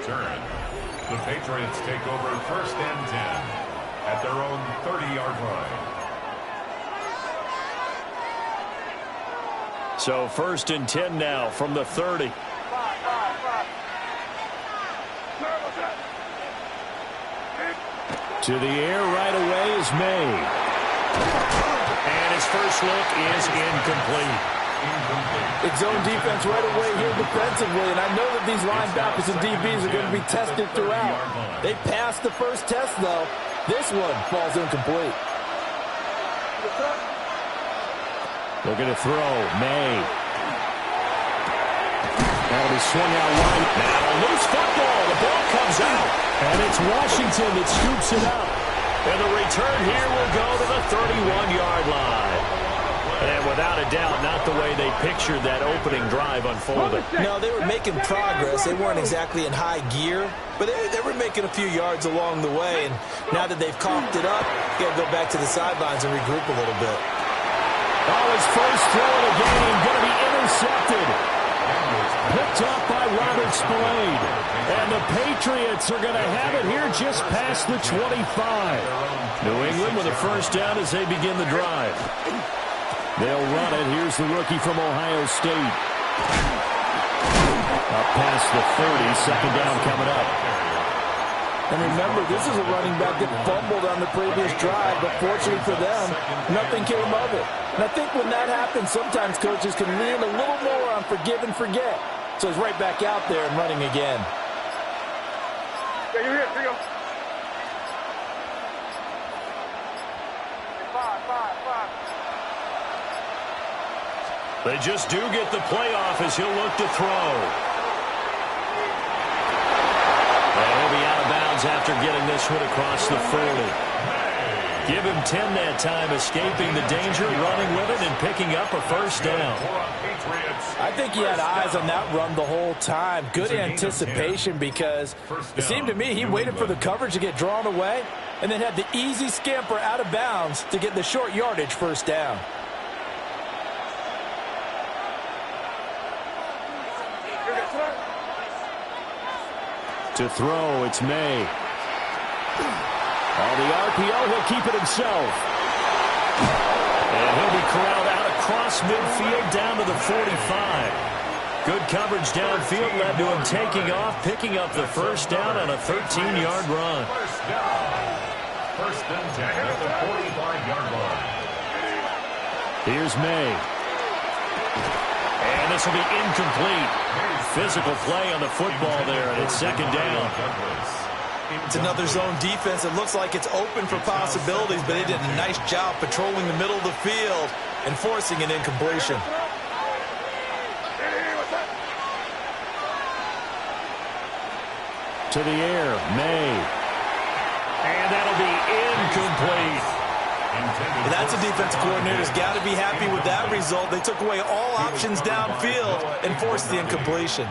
Turn. The Patriots take over 1st and 10 at their own 30-yard line. So 1st and 10 now from the 30. To the air right away is May. And his first look is incomplete. It's zone defense right away here defensively, and I know that these linebackers and DBs are going to be tested throughout. They passed the first test, though. This one falls incomplete. Looking to throw. May. That'll be swung out wide. Now a loose football. The ball comes out. And it's Washington that scoops it up. And the return here will go to the 31-yard line. And without a doubt, not the way they pictured that opening drive unfolding. No, they were making progress. They weren't exactly in high gear, but they were making a few yards along the way. And now that they've coughed it up, you got to go back to the sidelines and regroup a little bit. Oh, his first throw of the game going to be intercepted. Picked off by Robert Spillane. And the Patriots are going to have it here just past the 25. New England with a first down as they begin the drive. They'll run it. Here's the rookie from Ohio State. Up past the 30, second down coming up. And remember, this is a running back that fumbled on the previous drive, but fortunately for them, nothing came of it. And I think when that happens, sometimes coaches can lean a little more on forgive and forget. So he's right back out there and running again. Yeah, you're here. Here you go. Five. They just do get the playoff as he'll look to throw. And he'll be out of bounds after getting this one across the 40. Give him 10 that time, escaping the danger, running with it, and picking up a first down. I think he had eyes on that run the whole time. Good anticipation because it seemed to me he waited for the coverage to get drawn away and then had the easy scamper out of bounds to get the short yardage first down. To throw, it's May. On the RPO, he'll keep it himself. And he'll be corralled out across midfield down to the 45. Good coverage downfield led to him taking off, picking up the first down on a 13-yard run. First and 10 at the 45-yard line. Here's May. And this will be incomplete. Physical play on the football there, and it's second down. It's another zone defense. It looks like it's open for possibilities, but they did a nice job patrolling the middle of the field and forcing an incompletion. To the air, May. And that'll be incomplete. And that's a defense coordinator's got to be happy with that result. They took away all options downfield and forced the incompletion.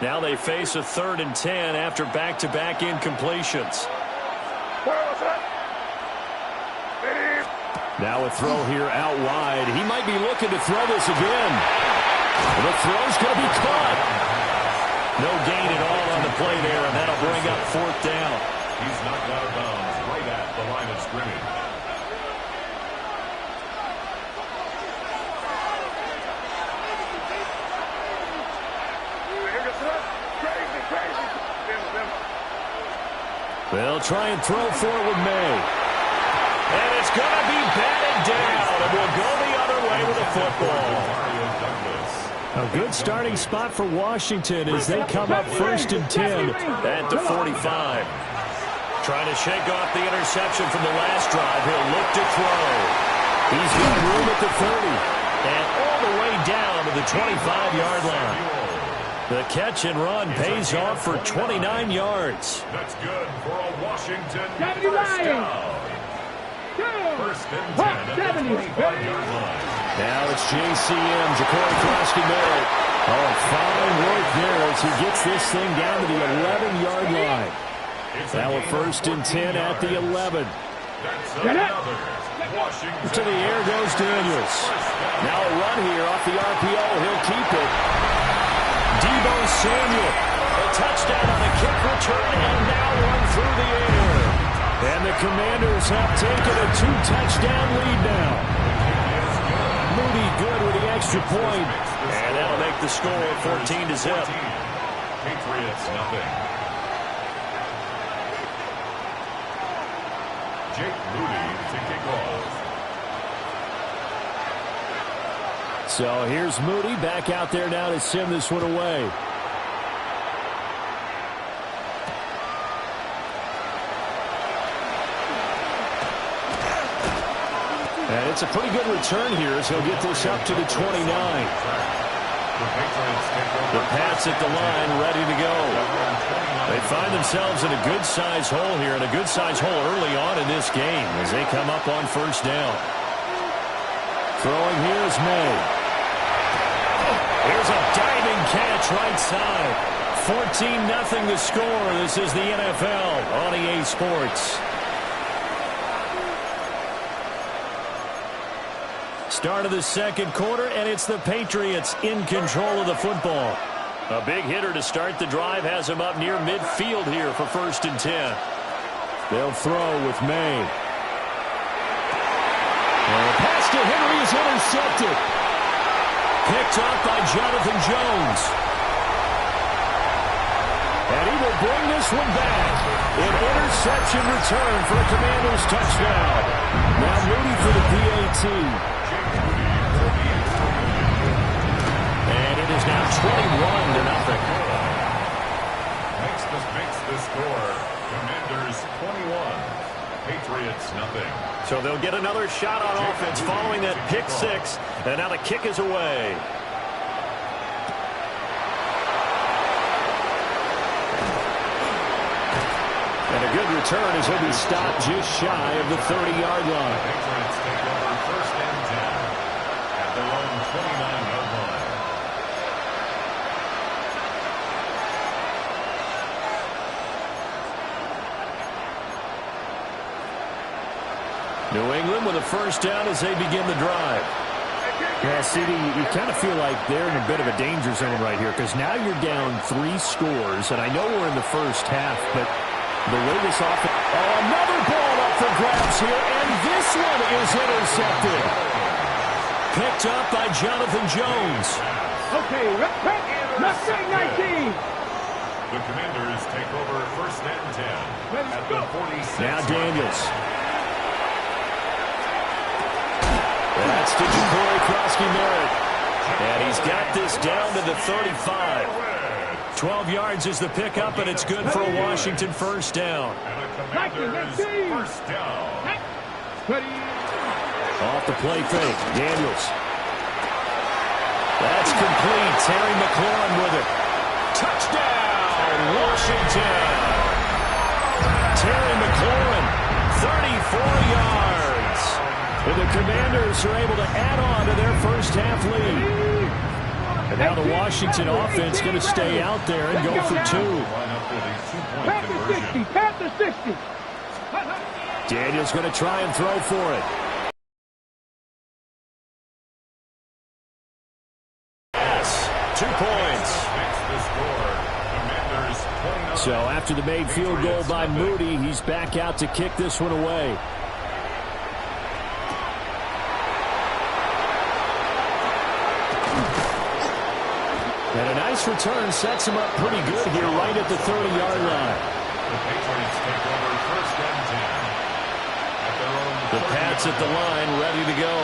Now they face a 3rd and 10 after back-to-back incompletions. Now a throw here out wide. He might be looking to throw this again. The throw's going to be caught. No gain at all on the play there, and that'll bring up 4th down. He's knocked out of bounds right at the line of scrimmage. They'll try and throw for it with May. And it's going to be batted down, and we'll go the other way with the football. A good starting spot for Washington as they come up 1st and 10 at the 45. Trying to shake off the interception from the last drive. He'll look to throw. He's got room at the 30. And all the way down to the 25-yard line. The catch and run pays off for 29 yards. That's good for a Washington first down. First and 10 at the 25-yard line. Now it's JCM, Ja'Cory Closkey-Merritt. Oh, fine work there as he gets this thing down to the 11-yard line. Now a 1st and 10 at the 11. To the air goes Daniels. Now a run here off the RPO. He'll keep it. Samuel. A touchdown on a kick return, and now one through the air. And the Commanders have taken a 2-touchdown lead now. Moody good with the extra point. And that'll make the score 14-0. Patriots nothing. Jake Moody to kick off. So here's Moody back out there now to send this one away. And it's a pretty good return here as he'll get this up to the 29. The Pats at the line, ready to go. They find themselves in a good-sized hole here, and a good-sized hole early on in this game as they come up on first down. Throwing here is May. Here's a diving catch right side. 14-0 the score. This is the NFL on EA Sports. Start of the second quarter, and it's the Patriots in control of the football. A big hitter to start the drive has him up near midfield here for 1st and 10. They'll throw with May. And the pass to Henry is intercepted. Picked up by Jonathan Jones. And he will bring this one back. An interception return for a Commanders touchdown. Now Moody for the PAT. And it is now 21-0. Makes the score. Commanders 21. Patriots nothing. So they'll get another shot on offense following that pick six. And now the kick is away. And a good return as he'll be stopped just shy of the 30-yard line. Patriots take over 1st and 10 at their own 29-yard line. New England with a first down as they begin the drive. Yeah, CD, you kind of feel like they're in a bit of a danger zone right here because now you're down 3 scores, and I know we're in the first half, but the way this offense... Oh, another ball up for grabs here, and this one is intercepted. Picked up by Jonathan Jones. Okay, Mustang 19. The Commanders take over 1st and 10 at the 46. Now Daniels. That's to Ja'Cory Krosky-Merritt. And he's got this down to the 35. 12 yards is the pickup, and it's good for a Washington first down. And a Commanders first down. Off the play fake. Daniels. That's complete. Terry McLaurin with it. Touchdown, Washington. Terry McLaurin, 34 yards. And the Commanders are able to add on to their first half lead. And now the Washington offense going to stay out there and go for 2. Past the 60. Daniels going to try and throw for it. Yes, 2 points. So after the made field goal by Moody, he's back out to kick this one away. And a nice return sets him up pretty good here right at the 30-yard line. The Patriots take over 1st and 10 at their own. The Pats at the line ready to go.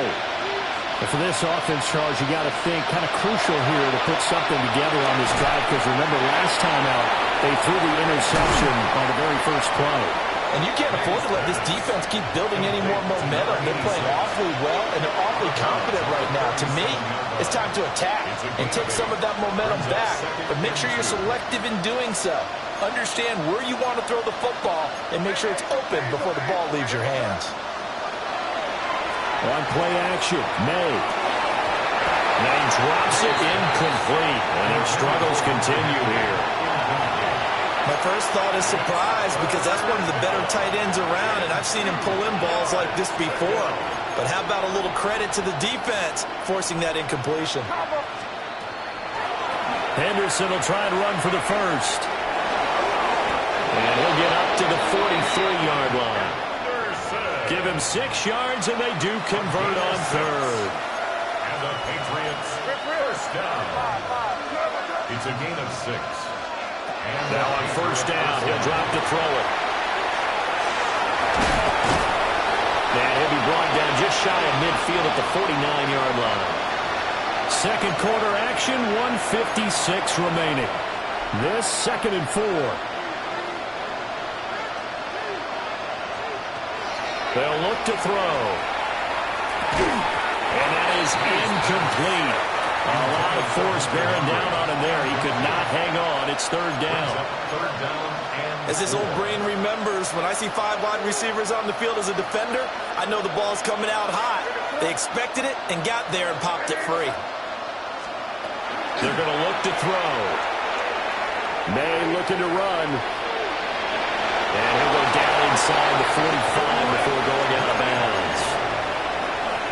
And for this offense, Charles, you got to think kind of crucial here to put something together on this drive because remember last time out, they threw the interception on the very first play. And you can't afford to let this defense keep building any more momentum. They're playing awfully well, and they're awfully confident right now. To me, it's time to attack and take some of that momentum back. But make sure you're selective in doing so. Understand where you want to throw the football and make sure it's open before the ball leaves your hands. On play action, May. Now he drops it incomplete, and their struggles continue here. My first thought is surprise because that's one of the better tight ends around, and I've seen him pull in balls like this before. But how about a little credit to the defense forcing that incompletion? Henderson will try and run for the first. And he'll get up to the 43-yard line. Give him 6 yards, and they do convert on third. And the Patriots first down. It's a gain of 6. And now on first down, he'll drop to throw it. And he'll be brought down just shy of midfield at the 49-yard line. Second quarter action, 1:56 remaining. This 2nd and 4. They'll look to throw. And that is incomplete. A lot of force bearing down on him there. He could not hang on. It's third down. As his old brain remembers, when I see 5 wide receivers on the field as a defender, I know the ball's coming out hot. They expected it and got there and popped it free. They're going to look to throw. May looking to run. And he'll go down inside the 45 before going out of bounds.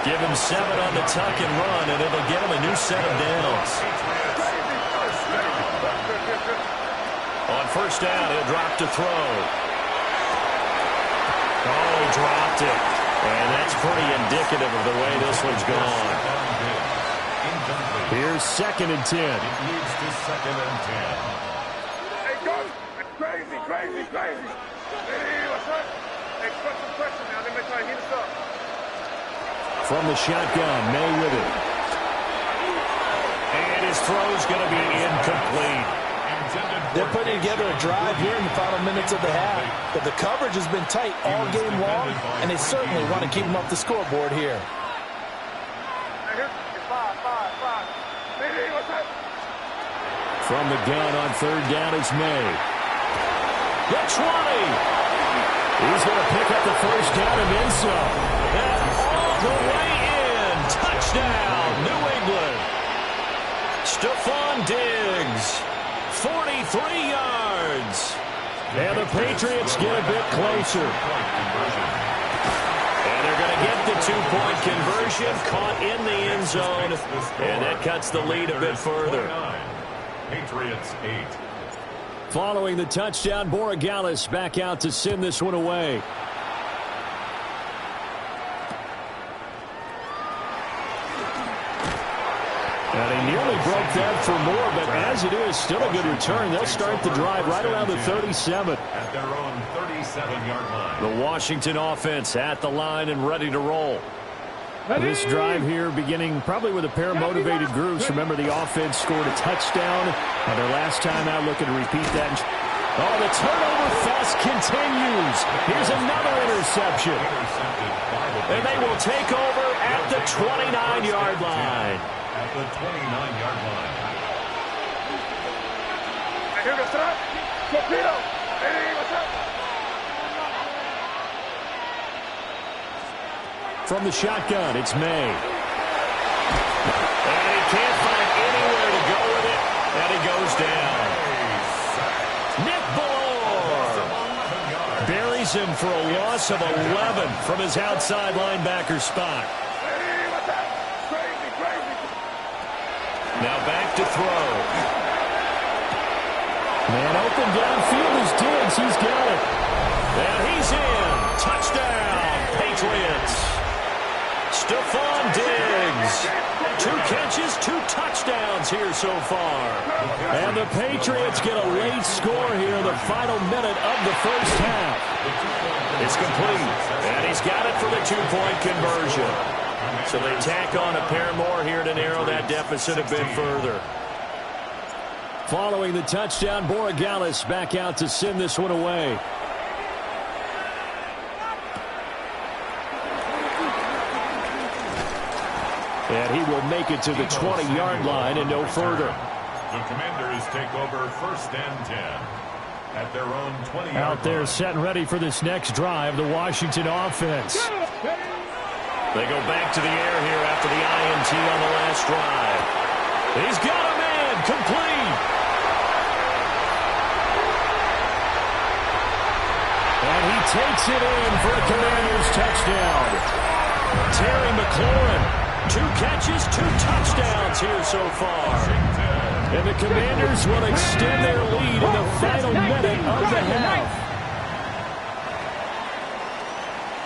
Give him 7 on the tuck and run, and it'll get him a new set of downs. On first down, he'll drop to throw. Oh, he dropped it. And that's pretty indicative of the way this one's gone. Here's 2nd and 10. It leads to 2nd and 10. Hey, coach. Crazy. Hey, what's up? Hey, put some pressure now. Let me try to hit us up. From the shotgun, May with it. And his throw's going to be incomplete. They're putting together a drive here in the final minutes of the half. But the coverage has been tight all game long, and they certainly want to keep them up the scoreboard here. From the gun on third down, it's May. The 20. He's going to pick up the first down and then some. And all the way in. Touchdown, New England. Stephon Diggs. 43 yards. And the Patriots get a bit closer. And they're going to get the 2-point conversion, caught in the end zone. And that cuts the lead a bit further. Patriots 8. Following the touchdown, Borregales back out to send this one away. And he nearly broke that for more, but as it is, still a good return. They'll start the drive right around the 37. At their own 37-yard line. The Washington offense at the line and ready to roll. This drive here beginning probably with a pair of motivated groups. Remember, the offense scored a touchdown on their last time out, looking to repeat that. Oh, the turnover fest continues. Here's another interception. And they will take over at the 29-yard line. At the 29-yard line. Here goes up. Torpedo. Hey, what's up? From the shotgun, it's May. And he can't find anywhere to go with it, and he goes down. Nick Ballore buries him for a loss of 11 from his outside linebacker spot. Now back to throw. Man open downfield is Diggs. He's got it. And he's in. Touchdown, Patriots. Stephon Diggs. 2 catches, 2 touchdowns here so far. And the Patriots get a late score here in the final minute of the first half. It's complete. And he's got it for the 2-point conversion. So they tack on a pair more here to narrow that deficit a bit further. Following the touchdown, Borregales back out to send this one away. And he will make it to the 20-yard line and no further. The Commanders take over 1st and 10 at their own 20-yard line. Out there set and ready for this next drive, the Washington offense. They go back to the air here after the INT on the last drive. He's got a man, complete. And he takes it in for a Commanders touchdown. Terry McLaurin, 2 catches, 2 touchdowns here so far. And the Commanders will extend their lead in the final minute of the half.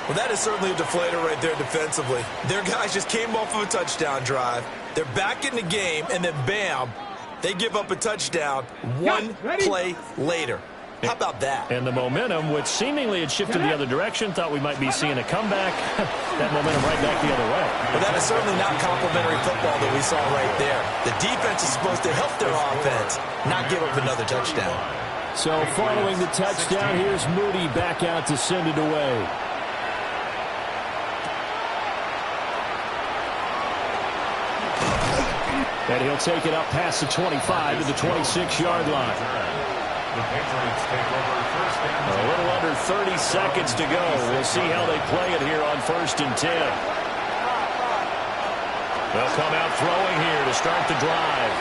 Well, that is certainly a deflator right there defensively. Their guys just came off of a touchdown drive. They're back in the game, and then bam, they give up a touchdown one play later. How about that? And the momentum, which seemingly had shifted the other direction, thought we might be seeing a comeback. That momentum right back the other way. But that is certainly not complimentary football that we saw right there. The defense is supposed to help their offense, not give up another touchdown. So following the touchdown, here's Moody back out to send it away. And he'll take it up past the 25 to the 26-yard line. The Patriots take over first and 10. A little under 30 seconds to go. We'll see how they play it here on 1st and 10. They'll come out throwing here to start the drive.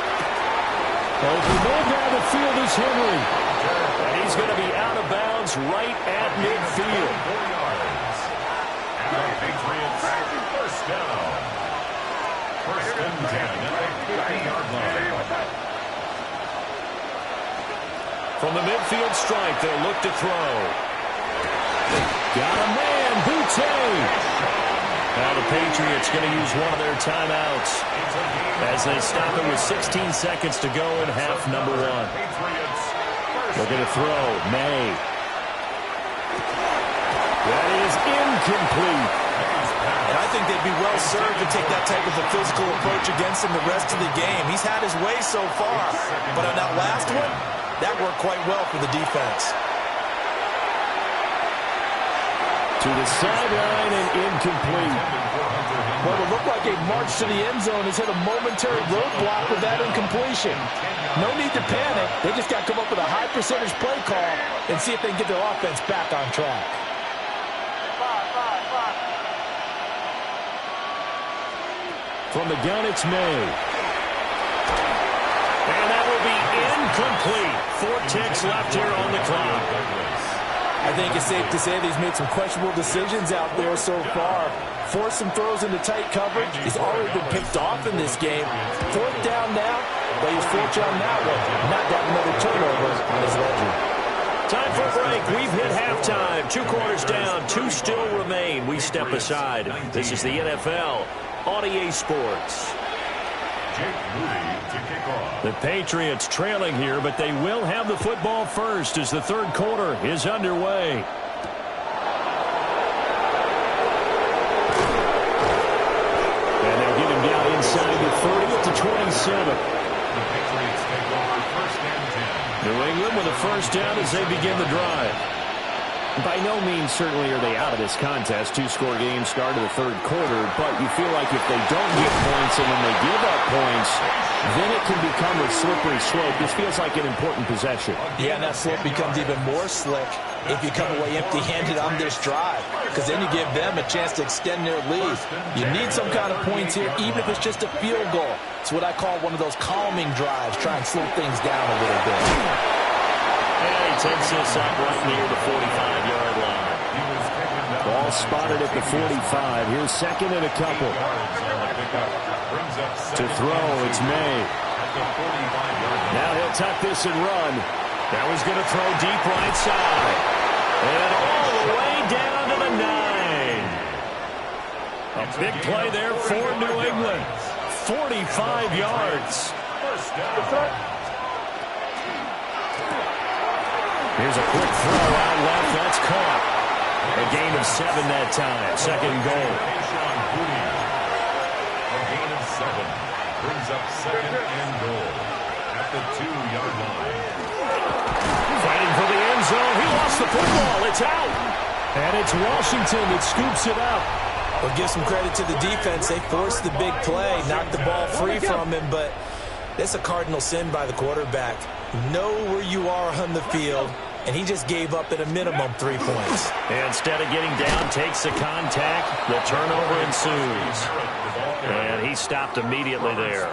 Open man down the field is Henry. And he's going to be out of bounds right at midfield. 4 yards. And the Patriots first down. First and 10 at the 50-yard line. From the midfield stripe, they'll look to throw. Got a man, Boutte. Now the Patriots going to use one of their timeouts as they stop it with 16 seconds to go in half number 1. They're going to throw. May. That is incomplete. And I think they'd be well served to take that type of a physical approach against him the rest of the game. He's had his way so far, but on that last one, that worked quite well for the defense. To the sideline and incomplete. Well, it looked like a march to the end zone has hit a momentary roadblock with that incompletion. No need to panic. They just got to come up with a high percentage play call and see if they can get their offense back on track. From the gun, it's May. And that will be incomplete. 4 ticks left here on the clock. I think it's safe to say that he's made some questionable decisions out there so far. Forced some throws into tight coverage. He's already been picked off in this game. 4th down now, but he's fortunate on that one. Not got another turnover on his ledger. Time for a break. We've hit halftime. 2 quarters down. 2 still remain. We step aside. This is the NFL on EA Sports. The Patriots trailing here, but they will have the football first as the 3rd quarter is underway. And they'll get him down inside the 30 at the 27. The Patriots take over first and 10. New England with a first down as they begin the drive. By no means certainly are they out of this contest. 2-score game start of the 3rd quarter, but you feel like if they don't get points and then they give up points, then it can become a slippery slope. This feels like an important possession. Yeah, and that slope becomes even more slick if you come away empty-handed on this drive, because then you give them a chance to extend their lead. You need some kind of points here, even if it's just a field goal. It's what I call one of those calming drives, try and slow things down a little bit. And he takes this up right near the 45-yard line. Ball spotted at the 45. Here's 2nd and a couple. To throw, it's May. Now he'll tuck this and run. Now he's going to throw deep right side. And all the way down to the 9. A big play there for New England. 45 yards. Here's a quick throw out left. That's caught. A gain of 7 that time. 2nd and goal. A gain of 7 brings up 2nd and goal at the 2-yard line. Fighting for the end zone. He lost the football. It's out. And it's Washington that scoops it up. Well, give some credit to the defense. They forced the big play, knocked the ball free from him, but it's a cardinal sin by the quarterback. Know where you are on the field, and he just gave up at a minimum 3 points. And instead of getting down, takes the contact. The turnover ensues. And he stopped immediately there.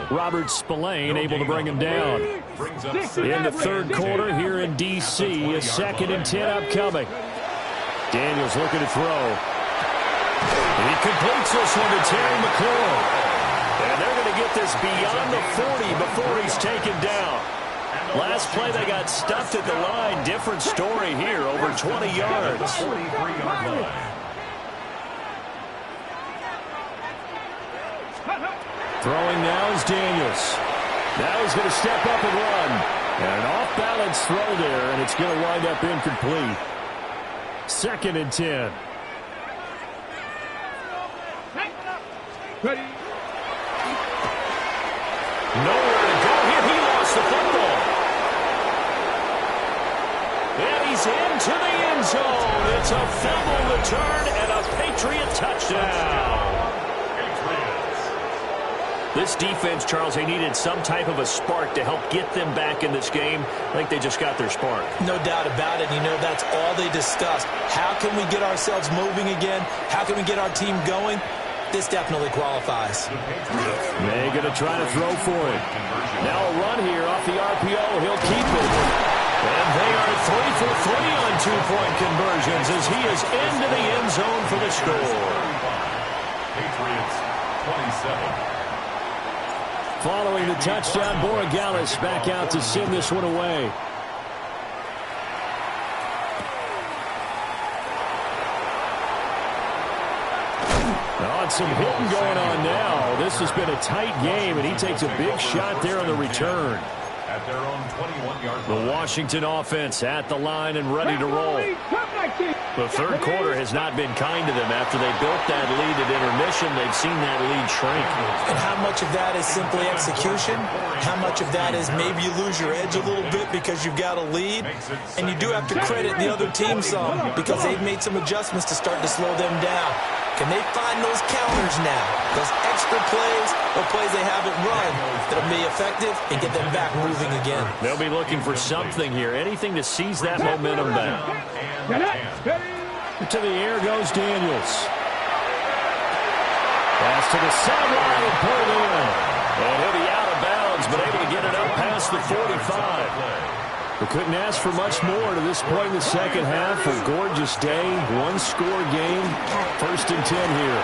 Robert Spillane able to bring him down. In the 3rd quarter here in D.C., a 2nd and 10 upcoming. Daniels looking to throw. He completes this one to Terry McLaurin. And they're going to get this beyond the 40 before he's taken down. Last play, they got stuffed at the line. Different story here, over 20 yards. Throwing now is Daniels. Now he's going to step up and run. And an off-balance throw there, and it's going to wind up incomplete. 2nd and 10. Ready. Nowhere to go here. He lost the football. And he's into the end zone. It's a fumble return and a Patriot touchdown. This defense, Charles, they needed some type of a spark to help get them back in this game. I think they just got their spark. No doubt about it. You know, that's all they discussed. How can we get ourselves moving again? How can we get our team going? This definitely qualifies. May going to try to throw for it. Now a run here off the RPO. He'll keep it. And they are 3 for 3 on 2-point conversions as he is into the end zone for the score. Patriots 27. Following the touchdown, Borregales back out to send this one away. Oh, some hitting going on now. This has been a tight game, and he takes a big shot there on the return. At their own 21-yard line. The Washington offense at the line and ready to roll. The third quarter has not been kind to them. After they built that lead at intermission, they've seen that lead shrink. And how much of that is simply execution? How much of that is maybe you lose your edge a little bit because you've got a lead? And you do have to credit the other team some because they've made some adjustments to start to slow them down. Can they find those counters now? Those extra plays or plays they haven't run that'll be effective and get them back moving again. They'll be looking for something here. Anything to seize that momentum back. To the air goes Daniels. Pass to the sideline and pulled in. And he'll be out of bounds, but able to get it up past the 45. We couldn't ask for much more to this point in the second half. A gorgeous day, one-score game. 1st and 10 here.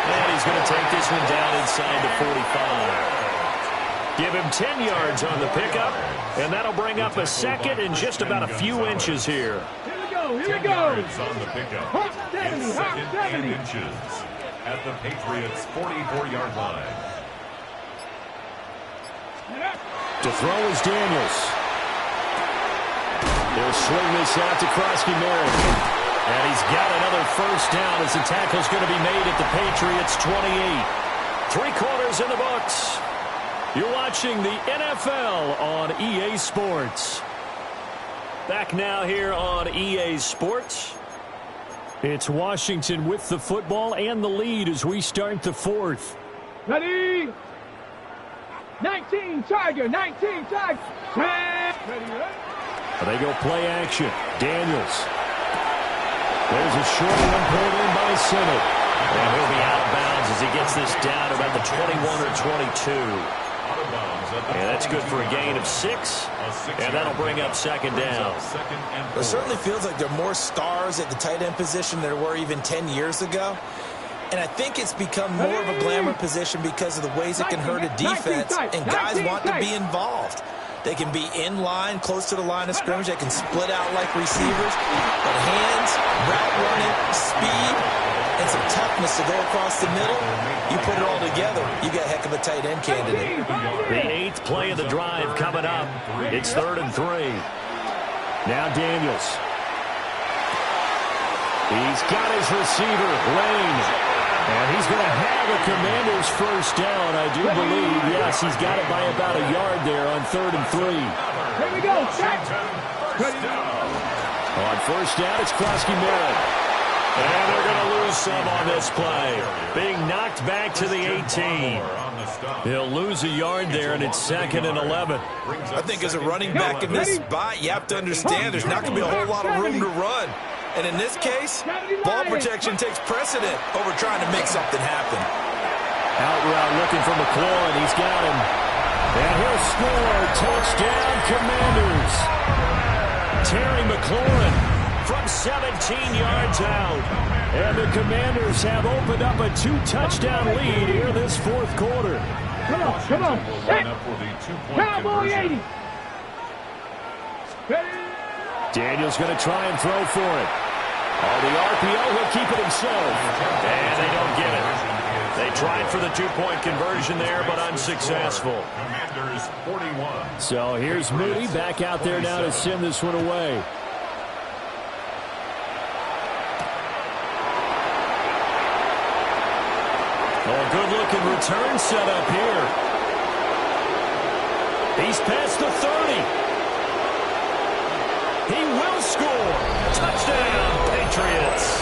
And he's going to take this one down inside the 45. Give him 10 yards on the pickup, and that'll bring up a second and just about a few inches here. Here we go. On the pickup. It's 2nd and inches at the Patriots' 44-yard line. To throw is Daniels. He'll swing this out to Krosky-Merrick. And he's got another first down as the tackle's going to be made at the Patriots' 28. 3 quarters in the books. You're watching the NFL on EA Sports. Back now here on EA Sports. It's Washington with the football and the lead as we start the 4th. Ready? 19 Tiger, 19 Tiger. Ready? They go play action. Daniels. There's a short one pulled in by Sinnott. And he'll be out of bounds as he gets this down about the 21 or 22. And that's good for a gain of 6. And that'll bring up 2nd down. It certainly feels like there are more stars at the tight end position than there were even 10 years ago. And I think it's become more of a glamour position because of the ways it can hurt a defense. And guys want to be involved. They can be in line, close to the line of scrimmage. They can split out like receivers. But hands, route running, speed, and some toughness to go across the middle, you put it all together, you got a heck of a tight end candidate. The 8th play of the drive coming up. It's 3rd and 3. Now Daniels. He's got his receiver, Lane. And he's going to have a Commander's first down, I do believe. Yes, he's got it by about a yard there on 3rd and 3. Here we go. On first down, it's Krosky-Merrick. And they're going to lose some on this play. Being knocked back to the 18. He'll lose a yard there, and it's 2nd and 11. I think as a running back in this spot, you have to understand there's not going to be a whole lot of room to run. And in this case, ball protection takes precedent over trying to make something happen. Out route looking for McLaurin. He's got him. And he'll score. Touchdown, Commanders. Terry McLaurin from 17 yards out. And the Commanders have opened up a 2-touchdown lead here in this fourth quarter. Come on, come on. Cowboy 80. Daniel's going to try and throw for it. Oh, the RPO, he'll keep it himself. And they don't get it. They tried for the two-point conversion there, but unsuccessful. Commanders 41. So here's Moody back out there now to send this one away. Oh, good-looking return set up here. He's past the 30. He will score. Touchdown, Patriots.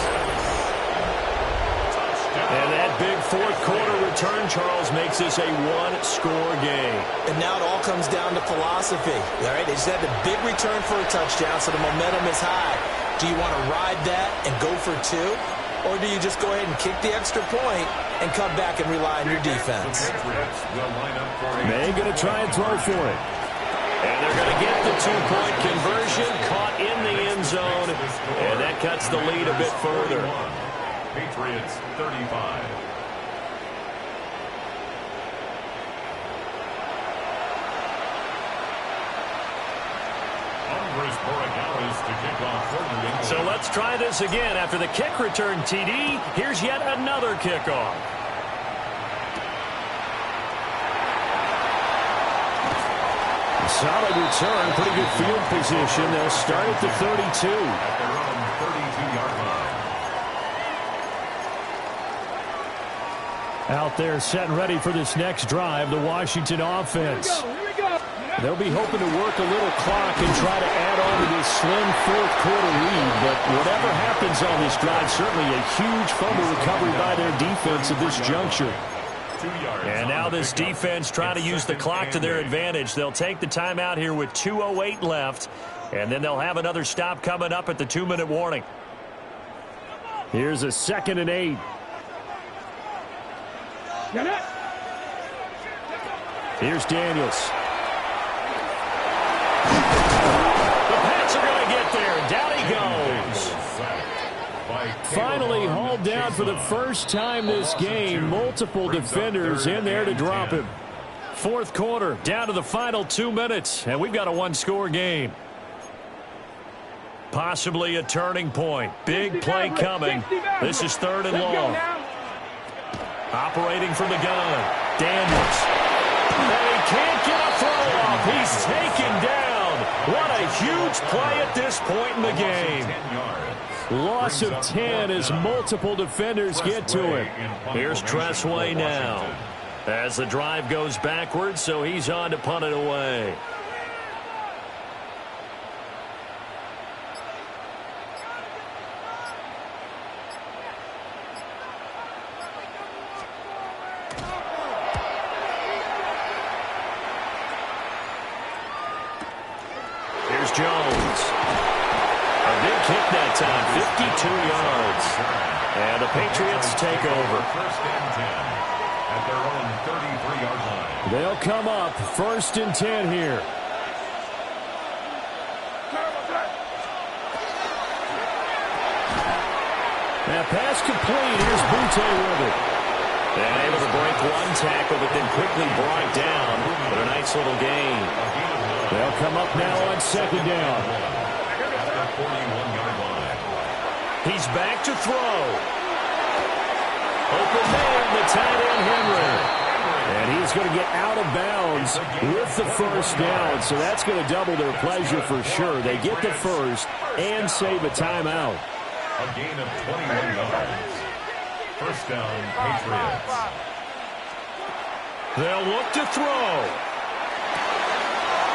And that big fourth quarter return, Charles, makes this a one-score game. And now it all comes down to philosophy. All right, they just had the big return for a touchdown, so the momentum is high. Do you want to ride that and go for two? Or do you just go ahead and kick the extra point and come back and rely on your defense? May going to try and throw for it. And they're going to get the two-point conversion, caught in the end zone, and that cuts the lead a bit further. Patriots 35. So let's try this again. After the kick return TD, here's yet another kickoff. Solid return, pretty good field position. They'll start at the 32. At their own 32-yard line. Out there set and ready for this next drive, the Washington offense. Here we go. They'll be hoping to work a little clock and try to add on to this slim fourth quarter lead. But whatever happens on this drive, certainly a huge fumble recovery by their defense at this juncture. And now this defense trying to use the clock to their advantage. They'll take the timeout here with 2:08 left. And then they'll have another stop coming up at the 2-minute warning. Here's a 2nd and 8. Get it. Here's Daniels. The Pats are going to get there. Down he goes. Finally hauled down for the first time this game. Multiple defenders in there to drop him. Fourth quarter, down to the final 2 minutes, and we've got a one-score game. Possibly a turning point. Big play coming. This is 3rd and long. Operating from the gun. Daniels. And he can't get a throw off. He's taken down. What a huge play at this point in the game. Loss of 10 as multiple defenders get to him. Here's Tressway now. As the drive goes backwards, so he's on to punt it away. Here's Jones. A big kick that time, 52 yards. And the Patriots take over. First and 10 at their own 33-yard line. They'll come up 1st and 10 here. Now pass complete. Here's Butte with it. And able to break one tackle, but then quickly brought down. But a nice little gain. They'll come up now on 2nd down. He's back to throw. Open man, the tight end Henry. And he's going to get out of bounds with the first down. So that's going to double their pleasure for sure. They get the first and save a timeout. A gain of 21 yards. First down, Patriots. They'll look to throw.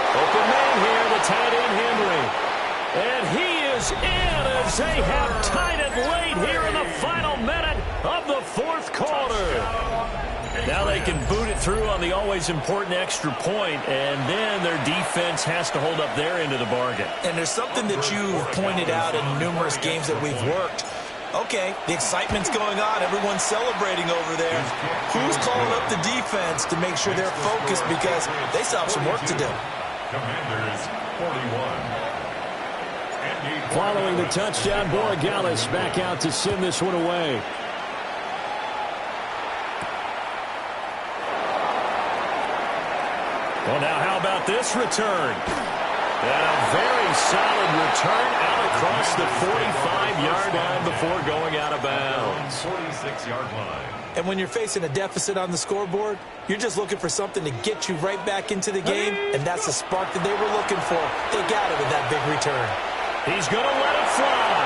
Open man here, the tight end Henry. And he is in as they have tied it late here in the final minute of the fourth quarter. Now they can boot it through on the always important extra point, and then their defense has to hold up their end of the bargain. And there's something that you've pointed out in numerous games that we've worked. Okay, the excitement's going on. Everyone's celebrating over there. Who's calling up the defense to make sure they're focused because they still have some work to do? Commanders 41. Following the touchdown, Borregales back out to send this one away. Well, now how about this return? And a very solid return out across the 45-yard line before going out of bounds. 46-yard line. And when you're facing a deficit on the scoreboard, you're just looking for something to get you right back into the game, and that's the spark that they were looking for. They got it with that big return. He's going to let it fly.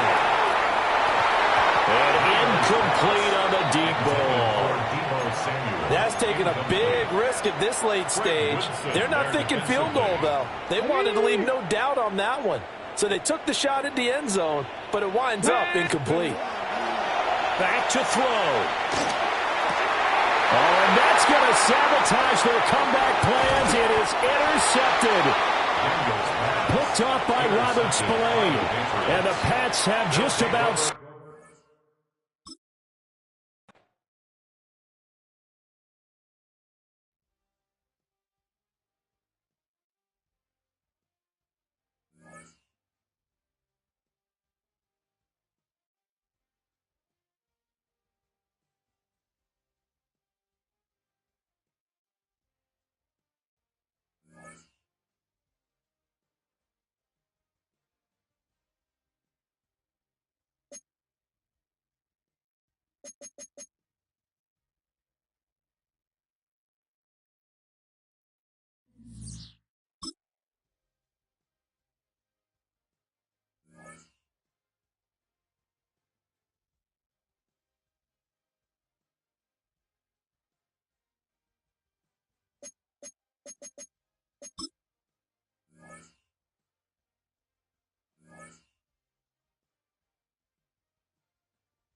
And incomplete on the deep ball. That's taking a big risk at this late stage. They're not thinking field goal, though. They wanted to leave no doubt on that one. So they took the shot at the end zone, but it winds up incomplete. Back to throw. Oh, and that's going to sabotage their comeback plans. It is intercepted. Picked off by Robert Spillane. And the Pats have just about...